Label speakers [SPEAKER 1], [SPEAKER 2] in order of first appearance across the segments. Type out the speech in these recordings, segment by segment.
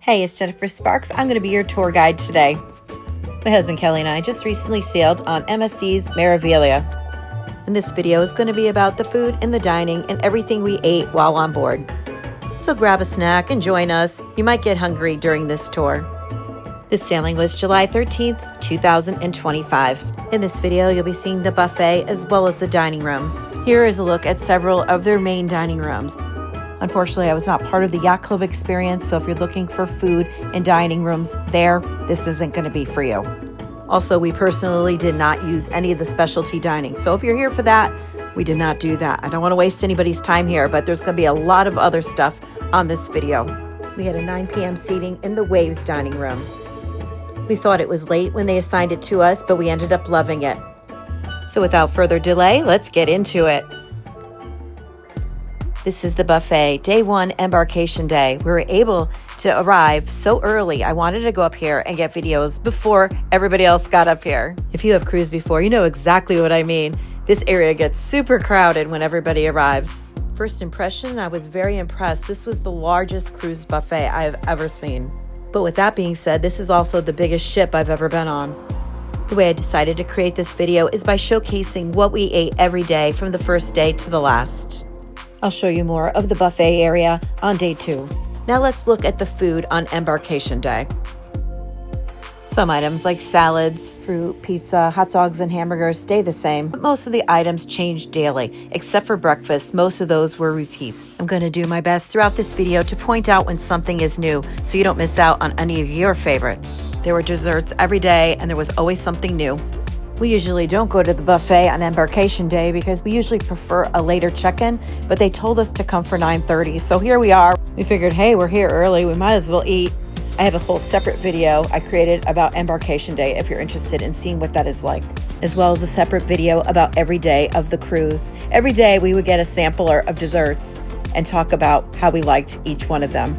[SPEAKER 1] Hey, it's Jennifer Sparks. I'm going to be your tour guide today. My husband Kelly and I just recently sailed on MSC's Meraviglia. And this video is going to be about the food and the dining and everything we ate while on board. So grab a snack and join us. You might get hungry during this tour. This sailing was July 13th, 2025. In this video, you'll be seeing the buffet as well as the dining rooms. Here is a look at several of their main dining rooms. Unfortunately, I was not part of the yacht club experience, so if you're looking for food and dining rooms there, this isn't going to be for you. Also, we personally did not use any of the specialty dining, so if you're here for that, we did not do that. I don't want to waste anybody's time here, but there's going to be a lot of other stuff on this video. We had a 9 p.m. seating in the Waves dining room. We thought it was late when they assigned it to us, but we ended up loving it. So without further delay, let's get into it. This is the buffet, day 1, embarkation day. We were able to arrive so early. I wanted to go up here and get videos before everybody else got up here. If you have cruised before, you know exactly what I mean. This area gets super crowded when everybody arrives. First impression, I was very impressed. This was the largest cruise buffet I have ever seen. But with that being said, this is also the biggest ship I've ever been on. The way I decided to create this video is by showcasing what we ate every day from the first day to the last. I'll show you more of the buffet area on day 2. Now let's look at the food on embarkation day. Some items like salads, fruit, pizza, hot dogs, and hamburgers stay the same, but most of the items change daily. Except for breakfast, most of those were repeats. I'm going to do my best throughout this video to point out when something is new so you don't miss out on any of your favorites. There were desserts every day and there was always something new. We usually don't go to the buffet on embarkation day because we usually prefer a later check-in, but they told us to come for 9:30, so here we are. We figured, hey, we're here early, we might as well eat. I have a whole separate video I created about embarkation day if you're interested in seeing what that is like, as well as a separate video about every day of the cruise. Every day we would get a sampler of desserts and talk about how we liked each one of them.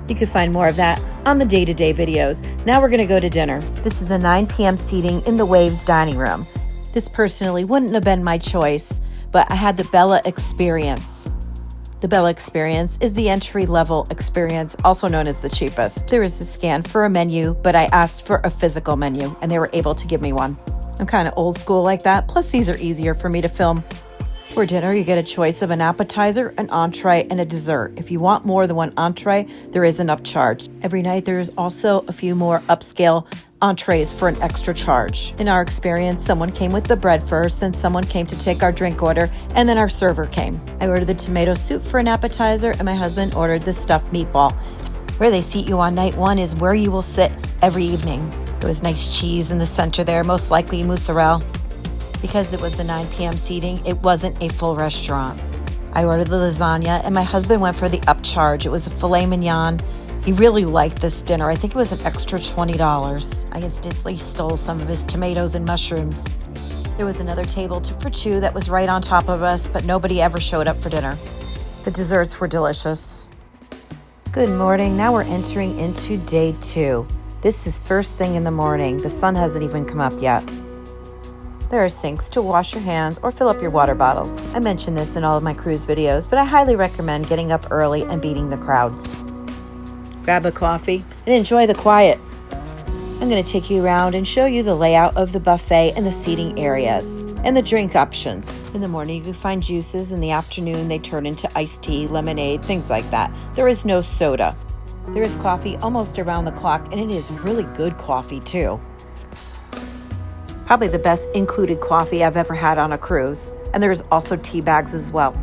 [SPEAKER 1] You can find more of that on the day-to-day videos. Now we're going to go to dinner. This is a 9 p.m. seating in the Waves dining room. This personally wouldn't have been my choice, but I had the Bella Experience. The Bella Experience is the entry-level experience, also known as the cheapest. There is a scan for a menu, but I asked for a physical menu, and they were able to give me one. I'm kind of old school like that, plus these are easier for me to film. For dinner, you get a choice of an appetizer, an entree, and a dessert. If you want more than one entree, there is an upcharge. Every night, there is also a few more upscale entrees for an extra charge. In our experience, someone came with the bread first, then someone came to take our drink order, and then our server came. I ordered the tomato soup for an appetizer, and my husband ordered the stuffed meatball. Where they seat you on night 1 is where you will sit every evening. There was nice cheese in the center there, most likely mozzarella. Because it was the 9 p.m. seating, it wasn't a full restaurant. I ordered the lasagna, and my husband went for the upcharge. It was a filet mignon. He really liked this dinner. I think it was an extra $20. I instantly stole some of his tomatoes and mushrooms. There was another table for 2 that was right on top of us, but nobody ever showed up for dinner. The desserts were delicious. Good morning. Now we're entering into day 2. This is first thing in the morning. The sun hasn't even come up yet. There are sinks to wash your hands or fill up your water bottles. I mention this in all of my cruise videos, but I highly recommend getting up early and beating the crowds. Grab a coffee and enjoy the quiet. I'm going to take you around and show you the layout of the buffet and the seating areas and the drink options. In the morning, you can find juices. In the afternoon, they turn into iced tea, lemonade, things like that. There is no soda. There is coffee almost around the clock, and it is really good coffee too. Probably the best included coffee I've ever had on a cruise. And there's also tea bags as well.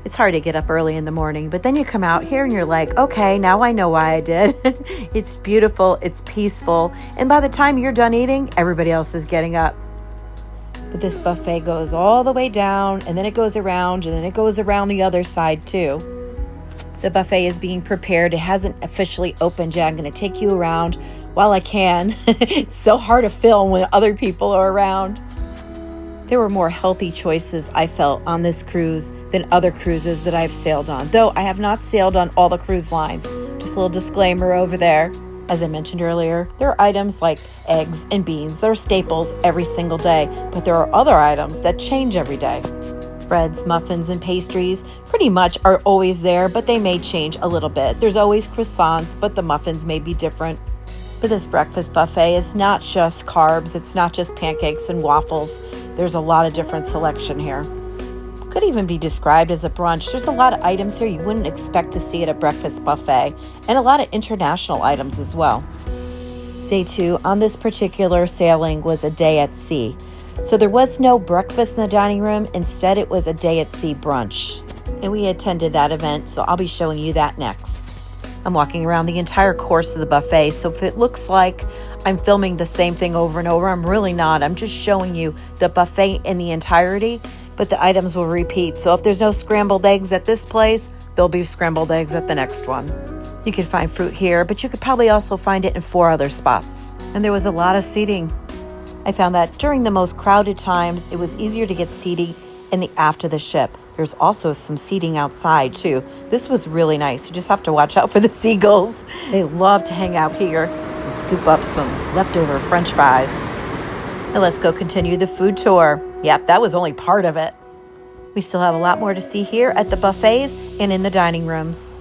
[SPEAKER 1] It's hard to get up early in the morning, but then you come out here and you're like, okay, now I know why I did. It's beautiful, it's peaceful, and by the time you're done eating, everybody else is getting up. But this buffet goes all the way down, and then it goes around, and then it goes around the other side too. The buffet is being prepared. It hasn't officially opened yet. I'm going to take you around while I can. It's so hard to film when other people are around. There were more healthy choices, I felt, on this cruise than other cruises that I've sailed on, though I have not sailed on all the cruise lines. Just a little disclaimer over there. As I mentioned earlier, there are items like eggs and beans that are staples every single day, but there are other items that change every day. breads, muffins, and pastries pretty much are always there, but they may change a little bit. There's always croissants, but the muffins may be different. But this breakfast buffet is not just carbs. It's not just pancakes and waffles. There's a lot of different selection here. Could even be described as a brunch. There's a lot of items here you wouldn't expect to see at a breakfast buffet, and a lot of international items as well. Day 2 on this particular sailing was a day at sea. So there was no breakfast in the dining room. Instead, it was a day at sea brunch. And we attended that event, so I'll be showing you that next. I'm walking around the entire course of the buffet, so if it looks like I'm filming the same thing over and over, I'm really not. I'm just showing you the buffet in the entirety, but the items will repeat. So if there's no scrambled eggs at this place, there'll be scrambled eggs at the next one. You could find fruit here, but you could probably also find it in 4 other spots. And there was a lot of seating. I found that during the most crowded times, it was easier to get seating in the aft of the ship. There's also some seating outside too. This was really nice. You just have to watch out for the seagulls. They love to hang out here and scoop up some leftover French fries. Now let's go continue the food tour. Yep, that was only part of it. We still have a lot more to see here at the buffets and in the dining rooms.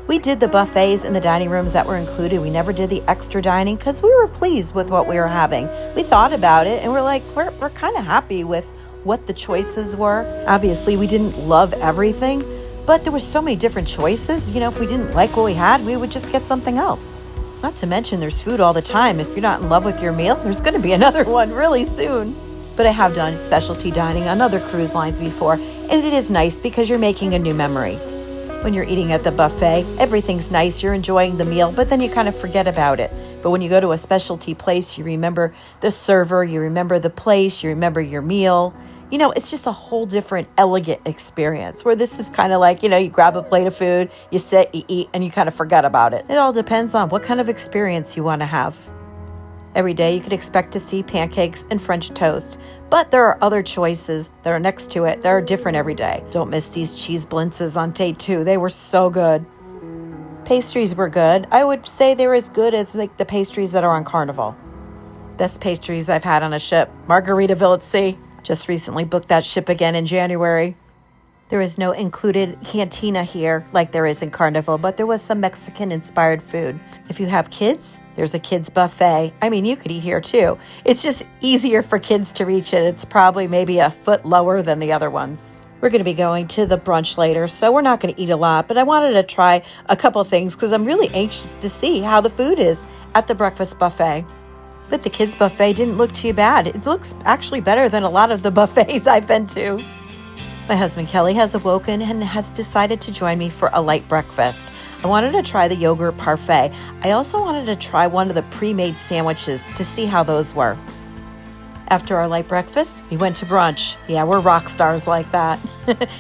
[SPEAKER 1] We did the buffets in the dining rooms that were included. We never did the extra dining because we were pleased with what we were having. We thought about it and we're like, we're kind of happy with what the choices were. Obviously, we didn't love everything, but there were so many different choices. You know, if we didn't like what we had, we would just get something else. Not to mention there's food all the time. If you're not in love with your meal, there's going to be another one really soon. But I have done specialty dining on other cruise lines before, and it is nice because you're making a new memory. When you're eating at the buffet, everything's nice, you're enjoying the meal, but then you kind of forget about it. But when you go to a specialty place, you remember the server, you remember the place, you remember your meal. You know, it's just a whole different elegant experience where this is kind of like, you know, you grab a plate of food, you sit, you eat, and you kind of forget about it. It all depends on what kind of experience you want to have. Every day you could expect to see pancakes and French toast, but there are other choices that are next to it that are different every day. Don't miss these cheese blintzes on day 2. They were so good. Pastries were good. I would say they're as good as like the pastries that are on Carnival. Best pastries I've had on a ship, Margaritaville at sea. Just recently booked that ship again in January. There is no included cantina here like there is in Carnival, but there was some Mexican-inspired food. If you have kids, there's a kids buffet. I mean, you could eat here too. It's just easier for kids to reach it. It's probably maybe a foot lower than the other ones. We're going to be going to the brunch later, so we're not going to eat a lot, but I wanted to try a couple things because I'm really anxious to see how the food is at the breakfast buffet. But the kids buffet didn't look too bad. It looks actually better than a lot of the buffets I've been to. My husband Kelly has awoken and has decided to join me for a light breakfast. I wanted to try the yogurt parfait. I also wanted to try one of the pre-made sandwiches to see how those were. After our light breakfast, we went to brunch. Yeah, we're rock stars like that.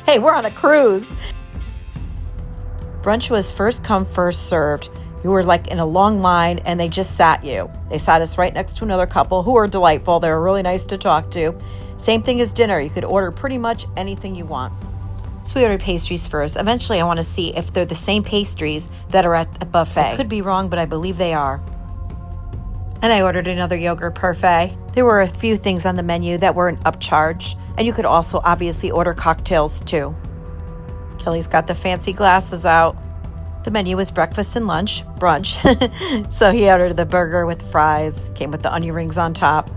[SPEAKER 1] Hey, we're on a cruise. Brunch was first come, first served. You were like in a long line and they just sat you. They sat us right next to another couple who were delightful. They were really nice to talk to. Same thing as dinner. You could order pretty much anything you want. So we ordered pastries first. Eventually, I want to see if they're the same pastries that are at the buffet. I could be wrong, but I believe they are. And I ordered another yogurt parfait. There were a few things on the menu that were an upcharge. And you could also obviously order cocktails too. Kelly's got the fancy glasses out. The menu was breakfast and lunch, brunch. So he ordered the burger with fries, came with the onion rings on top.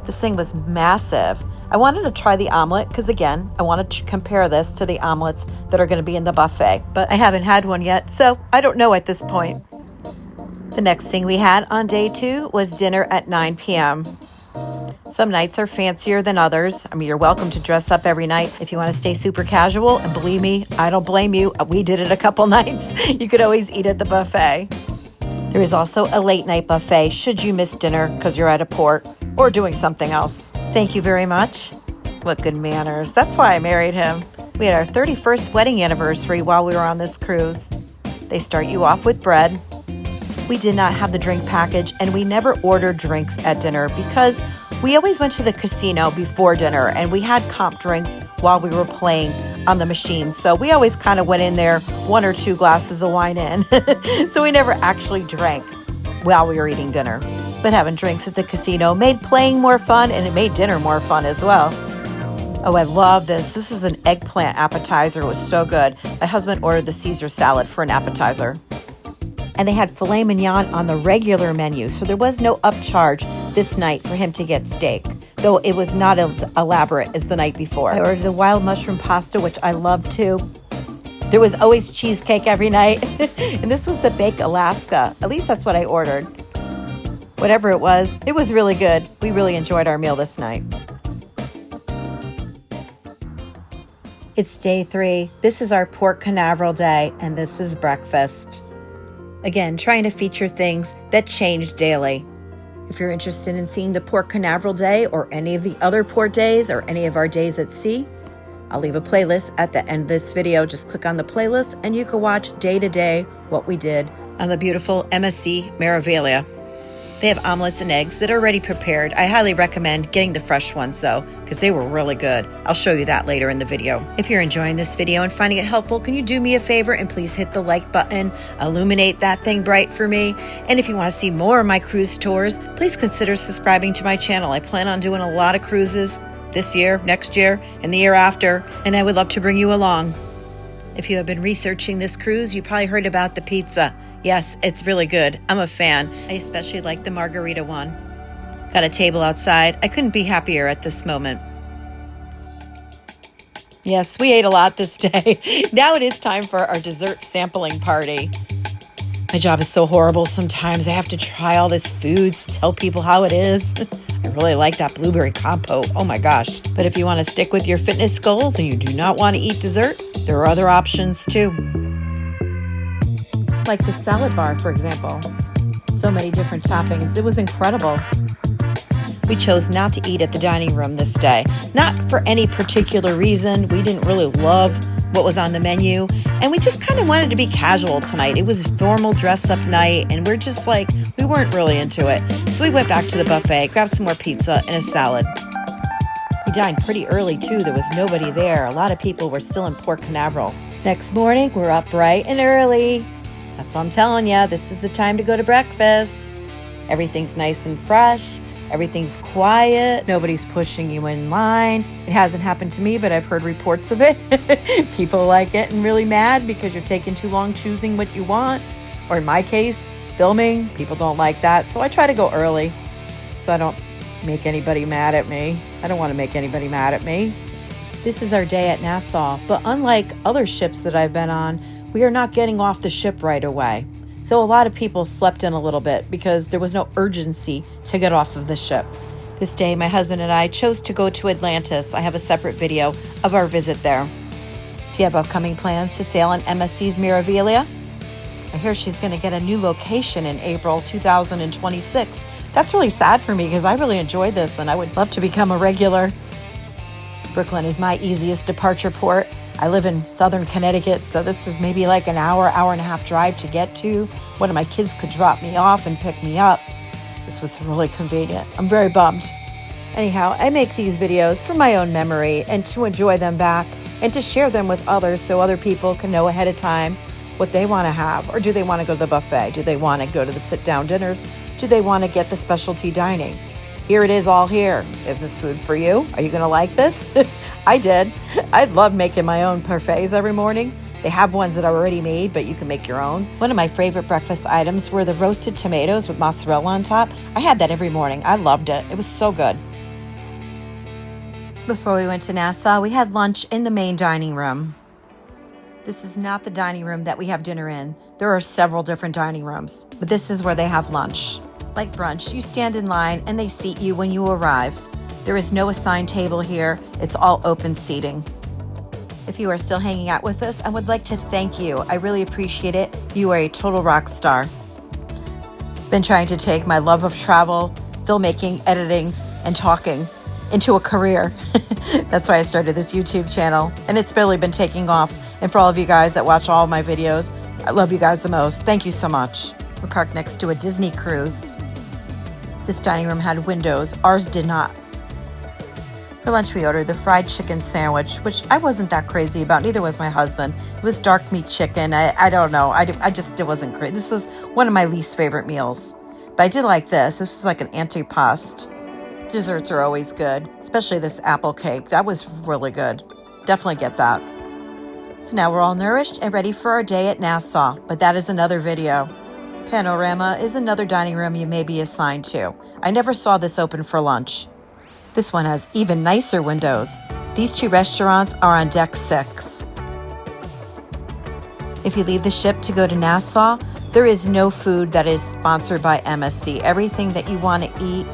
[SPEAKER 1] This thing was massive. I wanted to try the omelet because, again, I wanted to compare this to the omelets that are going to be in the buffet. But I haven't had one yet, so I don't know at this point. The next thing we had on day 2 was dinner at 9 p.m. Some nights are fancier than others. I mean, you're welcome to dress up every night if you want to stay super casual. And believe me, I don't blame you. We did it a couple nights. You could always eat at the buffet. There is also a late night buffet should you miss dinner because you're at a port or doing something else. Thank you very much. What good manners. That's why I married him. We had our 31st wedding anniversary while we were on this cruise. They start you off with bread. We did not have the drink package and we never ordered drinks at dinner because we always went to the casino before dinner and we had comp drinks while we were playing on the machine. So we always kind of went in there 1 or 2 glasses of wine in. So we never actually drank while we were eating dinner. But having drinks at the casino made playing more fun and it made dinner more fun as well. Oh, I love this. This is an eggplant appetizer. It was so good. My husband ordered the Caesar salad for an appetizer. And they had filet mignon on the regular menu, so there was no upcharge this night for him to get steak, though it was not as elaborate as the night before. I ordered the wild mushroom pasta, which I love too. There was always cheesecake every night, and this was the Bake Alaska. At least that's what I ordered. Whatever it was really good. We really enjoyed our meal this night. It's day 3. This is our pork canaveral day, and this is breakfast. Again, trying to feature things that change daily. If you're interested in seeing the pork canaveral day or any of the other port days or any of our days at sea, I'll leave a playlist at the end of this video. Just click on the playlist and you can watch day to day what we did on the beautiful MSC Meraviglia. They have omelets and eggs that are already prepared. I highly recommend getting the fresh ones though, because they were really good. I'll show you that later in the video. If you're enjoying this video and finding it helpful, can you do me a favor and please hit the like button, illuminate that thing bright for me. And if you want to see more of my cruise tours, please consider subscribing to my channel. I plan on doing a lot of cruises this year, next year, and the year after, and I would love to bring you along. If you have been researching this cruise, you probably heard about the pizza. Yes, it's really good. I'm a fan. I especially like the margarita one. Got a table outside. I couldn't be happier at this moment. Yes, we ate a lot this day. Now it is time for our dessert sampling party. My job is so horrible sometimes. I have to try all this food to tell people how it is. I really like that blueberry compote. Oh my gosh. But if you want to stick with your fitness goals and you do not want to eat dessert, there are other options too. Like the salad bar, for example. So many different toppings. It was incredible. We chose not to eat at the dining room this day. Not for any particular reason. We didn't really love what was on the menu, and we just kind of wanted to be casual tonight. It was formal dress-up night, and we're just like, we weren't really into it. So we went back to the buffet, grabbed some more pizza and a salad. We dined pretty early, too. There was nobody there. A lot of people were still in Port Canaveral. Next morning, we're up bright and early. That's what I'm telling you. This is the time to go to breakfast. Everything's nice and fresh. Everything's quiet. Nobody's pushing you in line. It hasn't happened to me, but I've heard reports of it. People like getting really mad because you're taking too long choosing what you want. Or in my case, filming. People don't like that. So I try to go early so I don't make anybody mad at me. I don't want to make anybody mad at me. This is our day at Nassau, but unlike other ships that I've been on, we are not getting off the ship right away. So a lot of people slept in a little bit because there was no urgency to get off of the ship. This day, my husband and I chose to go to Atlantis. I have a separate video of our visit there. Do you have upcoming plans to sail on MSC's Meraviglia? I hear she's going to get a new location in April 2026. That's really sad for me because I really enjoyed this and I would love to become a regular. Brooklyn is my easiest departure port. I live in southern Connecticut, so this is maybe like an hour and a half drive to get to. One of my kids could drop me off and pick me up. This was really convenient. I'm very bummed. Anyhow, I make these videos for my own memory and to enjoy them back and to share them with others so other people can know ahead of time what they want to have. Or do they want to go to the buffet? Do they want to go to the sit-down dinners? Do they want to get the specialty dining? Here it is all here. Is this food for you? Are you going to like this? I did. I love making my own parfaits every morning. They have ones that are already made, but you can make your own. One of my favorite breakfast items were the roasted tomatoes with mozzarella on top. I had that every morning. I loved it. It was so good. Before we went to Nassau, we had lunch in the main dining room. This is not the dining room that we have dinner in. There are several different dining rooms, but this is where they have lunch. Like brunch, you stand in line and they seat you when you arrive. There is no assigned table here. It's all open seating. If you are still hanging out with us, I would like to thank you. I really appreciate it. You are a total rock star. Been trying to take my love of travel, filmmaking, editing, and talking into a career. That's why I started this YouTube channel, and it's really been taking off. And for all of you guys that watch all of my videos, I love you guys the most. Thank you so much. We're parked next to a Disney cruise. This dining room had windows. Ours did not. For lunch, we ordered the fried chicken sandwich, which I wasn't that crazy about. Neither was my husband. It was dark meat chicken. I don't know. It wasn't great. This was one of my least favorite meals. But I did like this. This was like an antipasto. Desserts are always good, especially this apple cake. That was really good. Definitely get that. So now we're all nourished and ready for our day at Nassau, but that is another video. Panorama is another dining room you may be assigned to. I never saw this open for lunch. This one has even nicer windows. These two restaurants are on deck 6. If you leave the ship to go to Nassau, there is no food that is sponsored by MSC. Everything that you want to eat,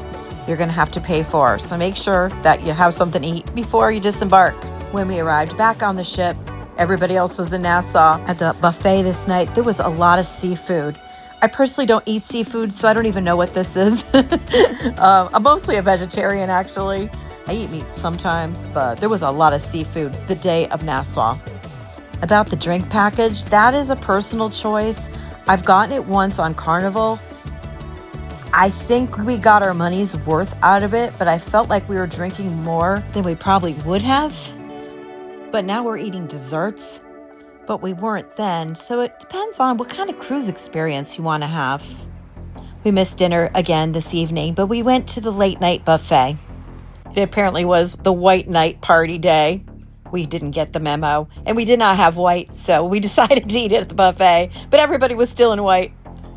[SPEAKER 1] you're going to have to pay for. So make sure that you have something to eat before you disembark. When we arrived back on the ship, everybody else was in Nassau. At the buffet this night, there was a lot of seafood. I personally don't eat seafood, so I don't even know what this is. I'm mostly a vegetarian, actually. I eat meat sometimes, but there was a lot of seafood the day of Nassau. About the drink package, that is a personal choice. I've gotten it once on Carnival. I think we got our money's worth out of it, but I felt like we were drinking more than we probably would have. But now we're eating desserts, but we weren't then, so it depends on what kind of cruise experience you want to have. We missed dinner again this evening, but we went to the late night buffet. It apparently was the white night party day. We didn't get the memo, and we did not have white, so we decided to eat it at the buffet, but everybody was still in white.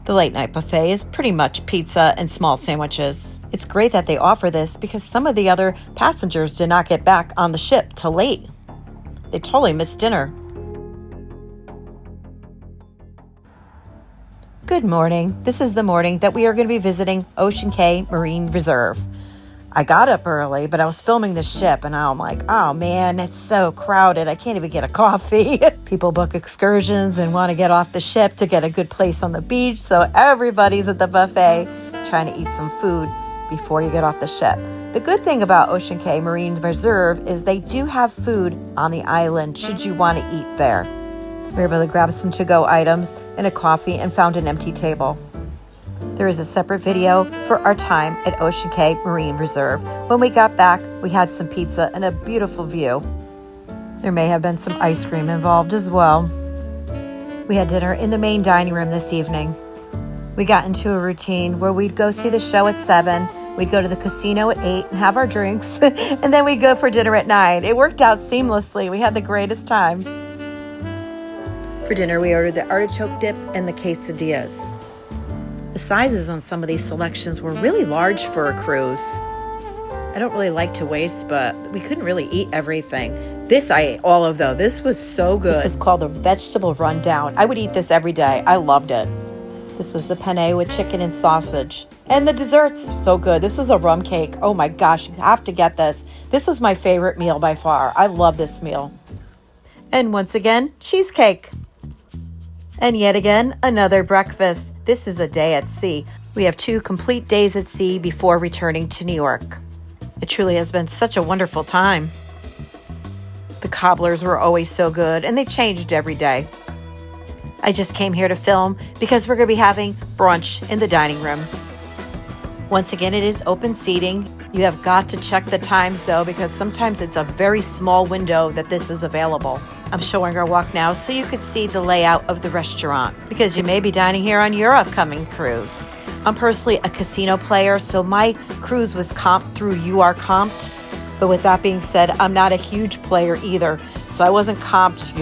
[SPEAKER 1] The late night buffet is pretty much pizza and small sandwiches. It's great that they offer this because some of the other passengers did not get back on the ship till late. They totally missed dinner. Good morning. This is the morning that we are going to be visiting Ocean Cay Marine Reserve. I got up early, but I was filming the ship, and I'm like, oh man, it's so crowded. I can't even get a coffee. People book excursions and want to get off the ship to get a good place on the beach, so everybody's at the buffet trying to eat some food before you get off the ship. The good thing about Ocean Cay Marine Reserve is they do have food on the island should you want to eat there. We were able to grab some to-go items and a coffee and found an empty table. There is a separate video for our time at Ocean Cay Marine Reserve. When we got back, we had some pizza and a beautiful view. There may have been some ice cream involved as well. We had dinner in the main dining room this evening. We got into a routine where we'd go see the show at 7, we'd go to the casino at 8 and have our drinks, and then we'd go for dinner at 9. It worked out seamlessly. We had the greatest time. For dinner, we ordered the artichoke dip and the quesadillas. The sizes on some of these selections were really large for a cruise. I don't really like to waste, but we couldn't really eat everything. This I ate all of though. This was so good. This was called the vegetable rundown. I would eat this every day. I loved it. This was the penne with chicken and sausage. And the desserts, so good. This was a rum cake. Oh my gosh, you have to get this. This was my favorite meal by far. I love this meal. And once again, cheesecake. And yet again, another breakfast. This is a day at sea. We have 2 complete days at sea before returning to New York. It truly has been such a wonderful time. The cobblers were always so good, and they changed every day. I just came here to film because we're going to be having brunch in the dining room. Once again, it is open seating. You have got to check the times though, because sometimes it's a very small window that this is available. I'm showing our walk now so you could see the layout of the restaurant because you may be dining here on your upcoming cruise. I'm personally a casino player, so my cruise was comped through URComped. But with that being said, I'm not a huge player either. So I wasn't comped,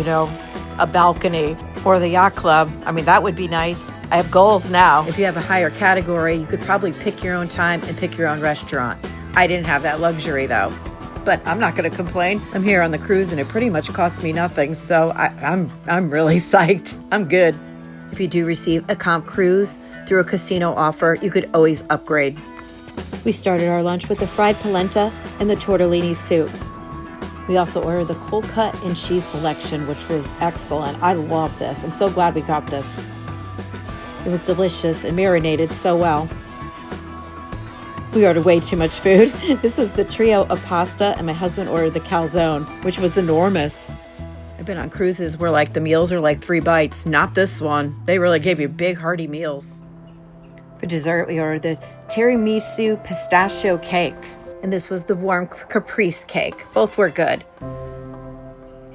[SPEAKER 1] a balcony or the yacht club. I mean, that would be nice. I have goals now. If you have a higher category, you could probably pick your own time and pick your own restaurant. I didn't have that luxury though. But I'm not going to complain. I'm here on the cruise and it pretty much cost me nothing. So I'm really psyched. I'm good. If you do receive a comp cruise through a casino offer, you could always upgrade. We started our lunch with the fried polenta and the tortellini soup. We also ordered the cold cut and cheese selection, which was excellent. I love this. I'm so glad we got this. It was delicious and marinated so well. We ordered way too much food. This was the trio of pasta, and my husband ordered the calzone, which was enormous. I've been on cruises where the meals are 3 bites. Not this one. They really gave you big, hearty meals. For dessert, we ordered the tiramisu pistachio cake, and this was the warm caprice cake. Both were good.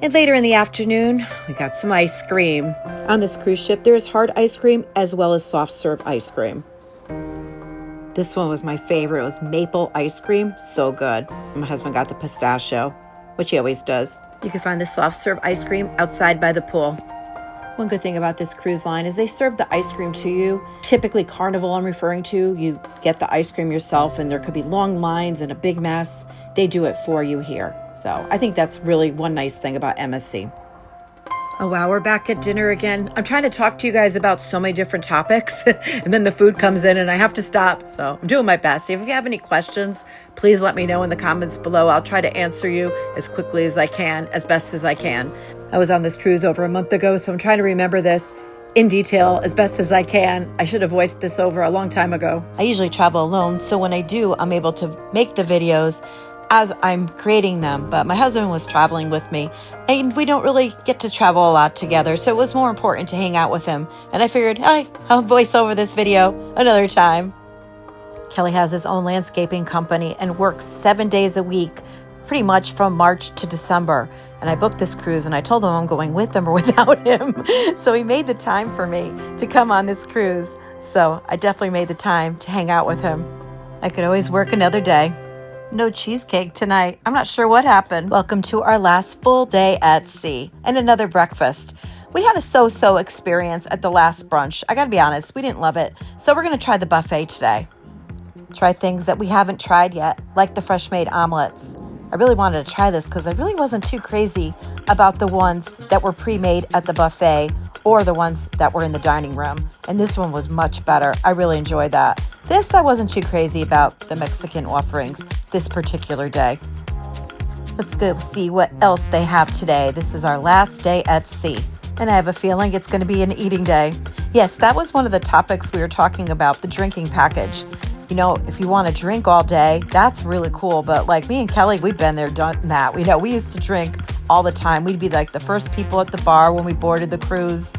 [SPEAKER 1] And later in the afternoon, we got some ice cream. On this cruise ship, there is hard ice cream as well as soft serve ice cream. This one was my favorite. It was maple ice cream. So good. My husband got the pistachio, which he always does. You can find the soft serve ice cream outside by the pool. One good thing about this cruise line is they serve the ice cream to you. Typically Carnival I'm referring to, you get the ice cream yourself and there could be long lines and a big mess. They do it for you here. So I think that's really one nice thing about MSC. Oh wow, we're back at dinner again. I'm trying to talk to you guys about so many different topics and then the food comes in and I have to stop. So I'm doing my best. If you have any questions, please let me know in the comments below. I'll try to answer you as quickly as I can, as best as I can. I was on this cruise over a month ago, so I'm trying to remember this in detail as best as I can. I should have voiced this over a long time ago. I usually travel alone, so when I do, I'm able to make the videos as I'm creating them. But my husband was traveling with me, and we don't really get to travel a lot together, so it was more important to hang out with him. And I figured, I'll voice over this video another time. Kelly has his own landscaping company and works 7 days a week, pretty much from March to December. And I booked this cruise and I told him I'm going with him or without him. So he made the time for me to come on this cruise. So I definitely made the time to hang out with him. I could always work another day. No cheesecake tonight. I'm not sure what happened. Welcome to our last full day at sea and another breakfast. We had a so-so experience at the last brunch. I gotta be honest, we didn't love it. So we're gonna try the buffet today. Try things that we haven't tried yet, like the fresh made omelets. I really wanted to try this because I really wasn't too crazy about the ones that were pre-made at the buffet or the ones that were in the dining room. And this one was much better. I really enjoyed that. This I wasn't too crazy about the Mexican offerings this particular day. Let's go see what else they have today. This is our last day at sea. And I have a feeling it's going to be an eating day. Yes, that was one of the topics we were talking about, the drinking package. You know, if you want to drink all day, that's really cool. But like me and Kelly, we've been there, done that. We used to drink all the time. We'd be like the first people at the bar when we boarded the cruise.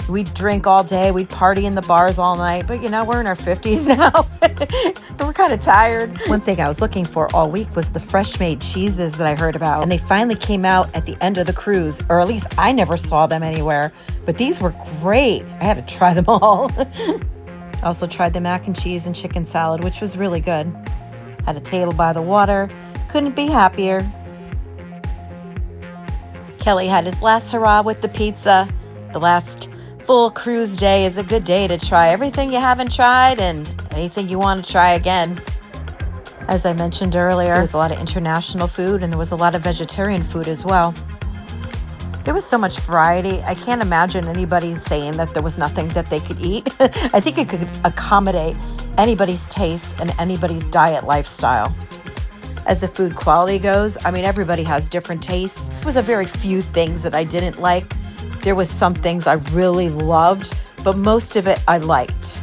[SPEAKER 1] We'd drink all day. We'd party in the bars all night. But, you know, we're in our 50s now. And we're kind of tired. One thing I was looking for all week was the fresh made cheeses that I heard about. And they finally came out at the end of the cruise, or at least I never saw them anywhere. But these were great. I had to try them all. I also tried the mac and cheese and chicken salad, which was really good. Had a table by the water. Couldn't be happier. Kelly had his last hurrah with the pizza. The last full cruise day is a good day to try everything you haven't tried and anything you want to try again. As I mentioned earlier, there was a lot of international food and there was a lot of vegetarian food as well. There was so much variety. I can't imagine anybody saying that there was nothing that they could eat. I think it could accommodate anybody's taste and anybody's diet lifestyle. As the food quality goes, I mean, everybody has different tastes. There was a very few things that I didn't like. There was some things I really loved, but most of it I liked.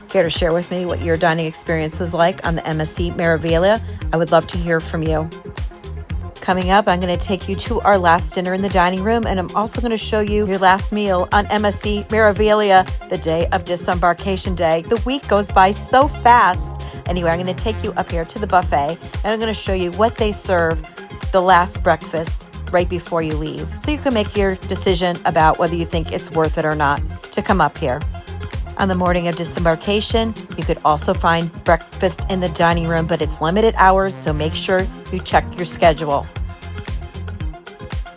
[SPEAKER 1] Care to share with me what your dining experience was like on the MSC Meraviglia? I would love to hear from you. Coming up, I'm going to take you to our last dinner in the dining room, and I'm also going to show you your last meal on MSC Meraviglia, the day of disembarkation day. The week goes by so fast. Anyway, I'm going to take you up here to the buffet, and I'm going to show you what they serve the last breakfast right before you leave. So you can make your decision about whether you think it's worth it or not to come up here. On the morning of disembarkation, you could also find breakfast in the dining room, but it's limited hours, so make sure you check your schedule.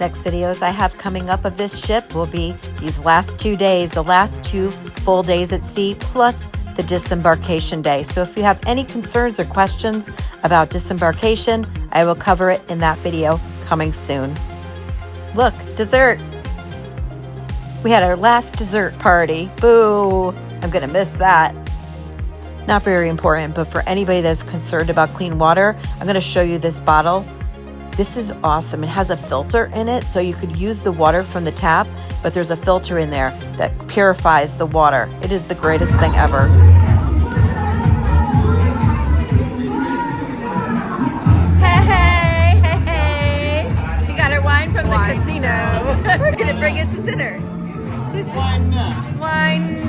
[SPEAKER 1] Next videos I have coming up of this ship will be these last 2 days, the last 2 full days at sea, plus the disembarkation day. So if you have any concerns or questions about disembarkation, I will cover it in that video coming soon. Look, dessert. We had our last dessert party. Boo! I'm gonna miss that. Not very important, but for anybody that's concerned about clean water, I'm gonna show you this bottle. This is awesome. It has a filter in it, so you could use the water from the tap, but there's a filter in there that purifies the water. It is the greatest thing ever.
[SPEAKER 2] Hey! We got our wine from the casino. We're gonna bring it to dinner.
[SPEAKER 3] Why not?
[SPEAKER 2] Wine.